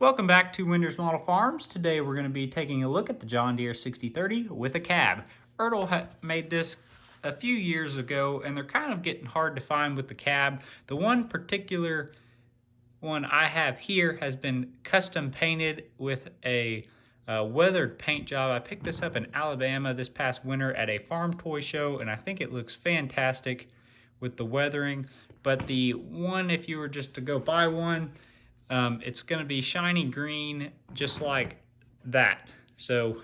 Welcome back to Winder's Model Farms. Today we're going to be taking a look at the John Deere 6030 with a cab. Ertl made this a few years ago and they're kind of getting hard to find with the cab. The one particular one I have here has been custom painted with a weathered paint job. I picked this up in Alabama this past winter at a farm toy show and I think it looks fantastic with the weathering. But the one, if you were just to go buy one, it's going to be shiny green, just like that. So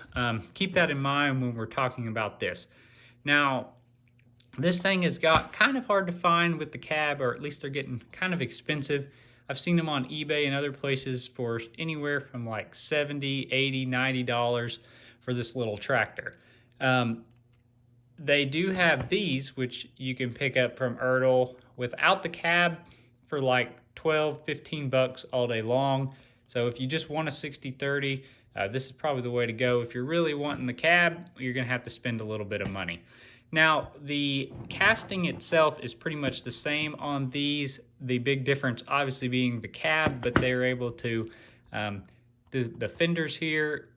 keep that in mind when we're talking about this. Now, this thing has got kind of hard to find with the cab, or at least they're getting kind of expensive. I've seen them on eBay and other places for anywhere from like $70, $80, $90 for this little tractor. They do have these, which you can pick up from Ertl without the cab for like 12, 15 bucks all day long. So if you just want a 6030, this is probably the way to go. If you're really wanting the cab, you're gonna have to spend a little bit of money. Now, the casting itself is pretty much the same on these. The big difference obviously being the cab, but they're able to, the fenders here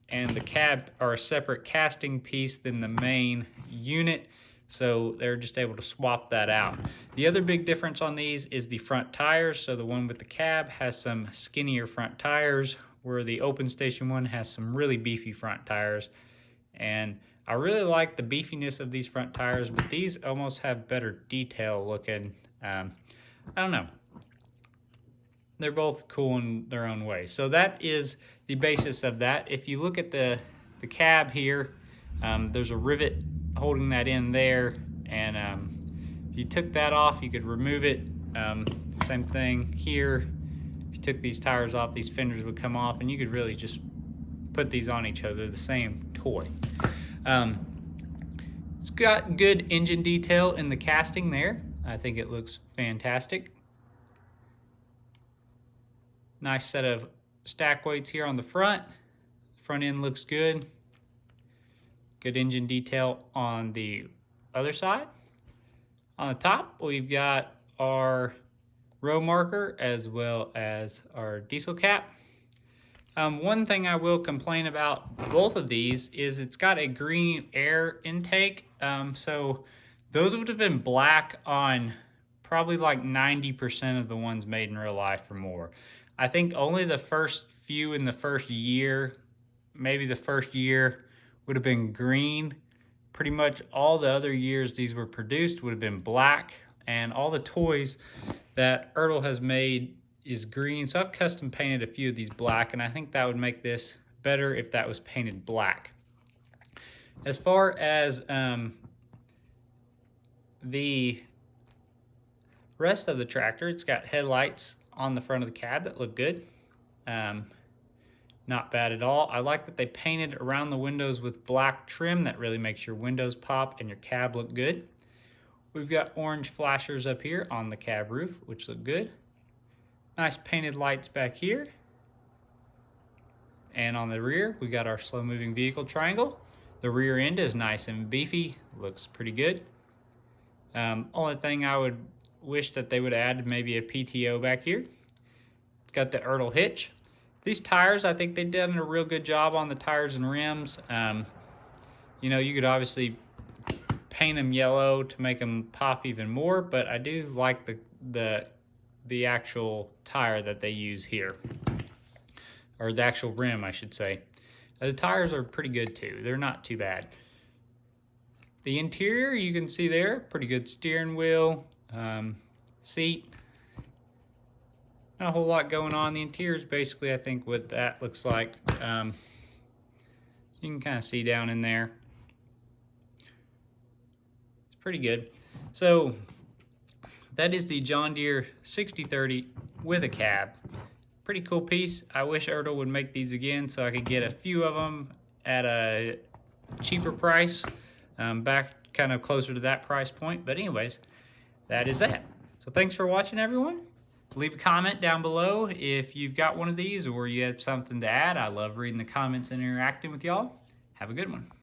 and the cab are a separate casting piece than the main unit. So they're just able to swap that out. The other big difference on these is the front tires. So the one with the cab has some skinnier front tires, where the open station one has some really beefy front tires. And I really like the beefiness of these front tires, but these almost have better detail looking. I don't know. They're both cool in their own way. So that is the basis of that. If you look at the cab here, there's a rivet holding that in there, and if you took that off, you could remove it. Same thing here. If you took these tires off, these fenders would come off, and you could really just put these on each other, the same toy. It's got good engine detail in the casting there. I think it looks fantastic. Nice set of stack weights here on the front. Front end looks good. Good engine detail on the other side. On the top, we've got our row marker as well as our diesel cap. One thing I will complain about both of these is it's got a green air intake. So those would have been black on probably like 90% of the ones made in real life or more. I think only the first few in the first year, maybe the first year, would have been green. Pretty much all the other years these were produced would have been black, and all the toys that Ertl has made is green. So I've custom painted a few of these black, and I think that would make this better if that was painted black. As far as the rest of the tractor, it's got headlights on the front of the cab that look good. Not bad at all. I like that they painted around the windows with black trim. That really makes your windows pop and your cab look good. We've got orange flashers up here on the cab roof, which look good. Nice painted lights back here. And on the rear, we got our slow moving vehicle triangle. The rear end is nice and beefy, looks pretty good. Only thing I would wish that they would add maybe a PTO back here. It's got the Ertl hitch. These tires, I think they've done a real good job on the tires and rims. You know, you could obviously paint them yellow to make them pop even more, but I do like the actual tire that they use here, or the actual rim, I should say. The tires are pretty good too. They're not too bad. The interior, you can see there, pretty good steering wheel, seat. Not a whole lot going on. The interior is basically, I think, what that looks like. You can kind of see down in there. It's pretty good. So that is the John Deere 6030 with a cab. Pretty cool piece. I wish Ertl would make these again so I could get a few of them at a cheaper price, back kind of closer to that price point. But anyways, that is that. So thanks for watching, everyone. Leave a comment down below if you've got one of these or you have something to add. I love reading the comments and interacting with y'all. Have a good one.